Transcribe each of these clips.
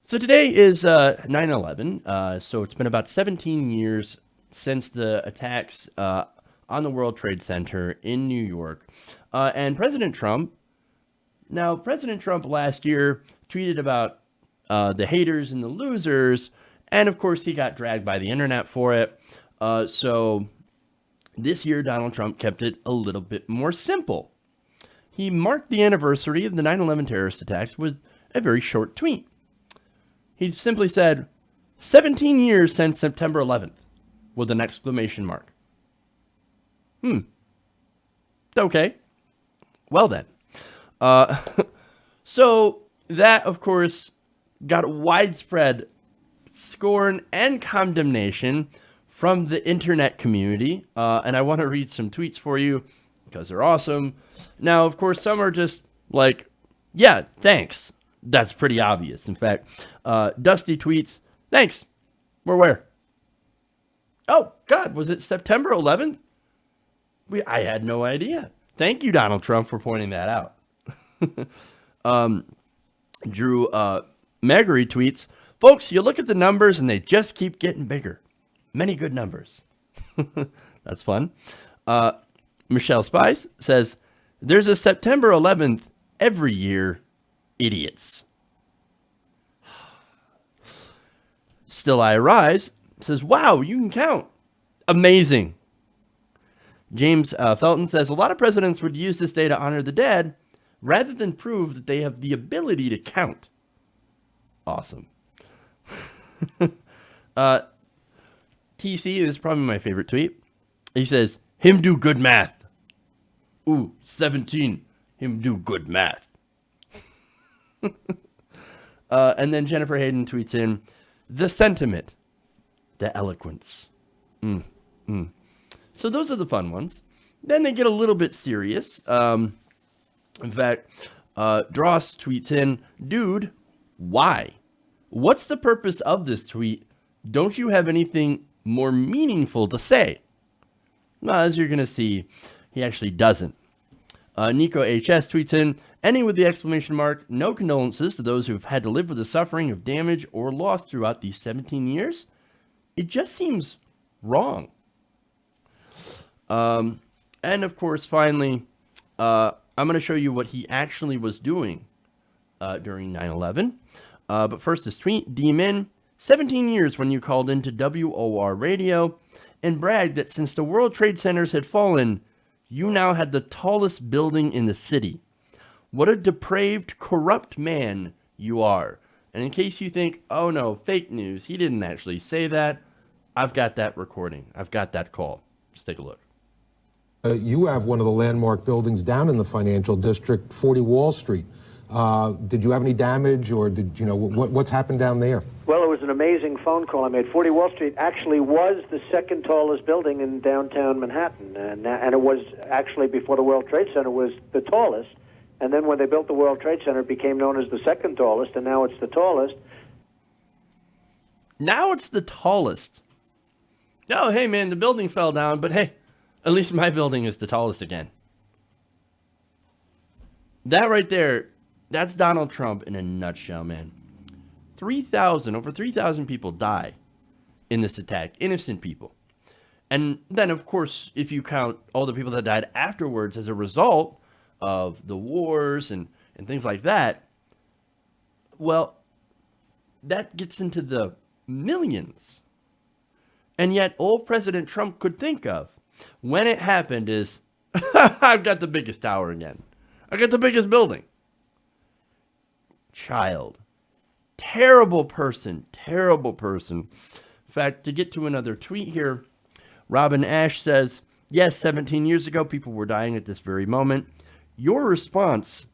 So today is 9/11. So it's been about 17 years since the attacks on the World Trade Center in New York. And President Trump last year tweeted about the haters and the losers. And of course, he got dragged by the internet for it. So this year, Donald Trump kept it a little bit more simple. He marked the anniversary of the 9/11 terrorist attacks with a very short tweet. He simply said, 17 years since September 11th, with an exclamation mark. Okay. Well then. So that, of course, got widespread scorn and condemnation from the internet community. And I want to read some tweets for you because they're awesome. Now, of course, some are just like, yeah, thanks. That's pretty obvious. In fact, Dusty tweets, thanks. We're where? Oh, God, was it September 11th? I had no idea. Thank you, Donald Trump, for pointing that out. Drew Magary tweets, folks, you look at the numbers and they just keep getting bigger. Many good numbers. That's fun. Michelle Spice says, there's a September 11th every year. Idiots. Still I Rise says, wow, you can count. Amazing. James Felton says, a lot of presidents would use this day to honor the dead rather than prove that they have the ability to count. Awesome. TC is probably my favorite tweet. He says, him do good math. Ooh, 17. Him do good math. And then Jennifer Hayden tweets in, the sentiment, the eloquence. So those are the fun ones. Then they get a little bit serious. In fact, Dross tweets in, dude, why? What's the purpose of this tweet? Don't you have anything more meaningful to say? Well, as you're going to see, he actually doesn't. Nico HS tweets in, ending with the exclamation mark, no condolences to those who have had to live with the suffering of damage or loss throughout these 17 years. It just seems wrong. And of course, finally, I'm going to show you what he actually was doing during 9/11. But first, this tweet, D-Min, 17 years when you called into WOR radio and bragged that since the World Trade Centers had fallen, you now had the tallest building in the city. What a depraved, corrupt man you are. And in case you think, oh no, fake news, he didn't actually say that, I've got that recording. I've got that call. Just take a look. You have one of the landmark buildings down in the financial district, 40 Wall Street. Did you have any damage, or did you know what's happened down there? Well, it was an amazing phone call I made. 40 Wall Street actually was the second tallest building in downtown Manhattan, and it was actually, before the World Trade Center, was the tallest. And then when they built the World Trade Center, it became known as the second tallest, and now it's the tallest. Now it's the tallest. Oh, hey man, the building fell down, but hey, at least my building is the tallest again. That right there, that's Donald Trump in a nutshell, man. Over 3,000 people die in this attack, innocent people. And then, of course, if you count all the people that died afterwards as a result of the wars and things like that, well, that gets into the millions. And yet, all President Trump could think of when it happened is, I've got the biggest tower again. I got the biggest building. Child. Terrible person. Terrible person. In fact, to get to another tweet here, Robin Ash says, yes, 17 years ago, people were dying at this very moment. Your response,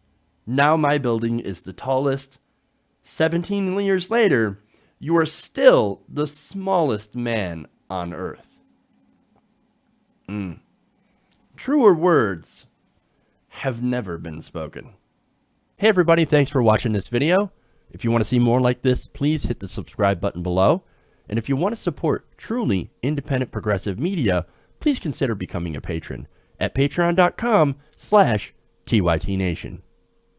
now my building is the tallest. 17 years later, you are still the smallest man on earth. Truer words have never been spoken. Hey everybody, thanks for watching this video. If you want to see more like this, please hit the subscribe button below. And if you want to support truly independent progressive media, please consider becoming a patron at patreon.com/TYTNation.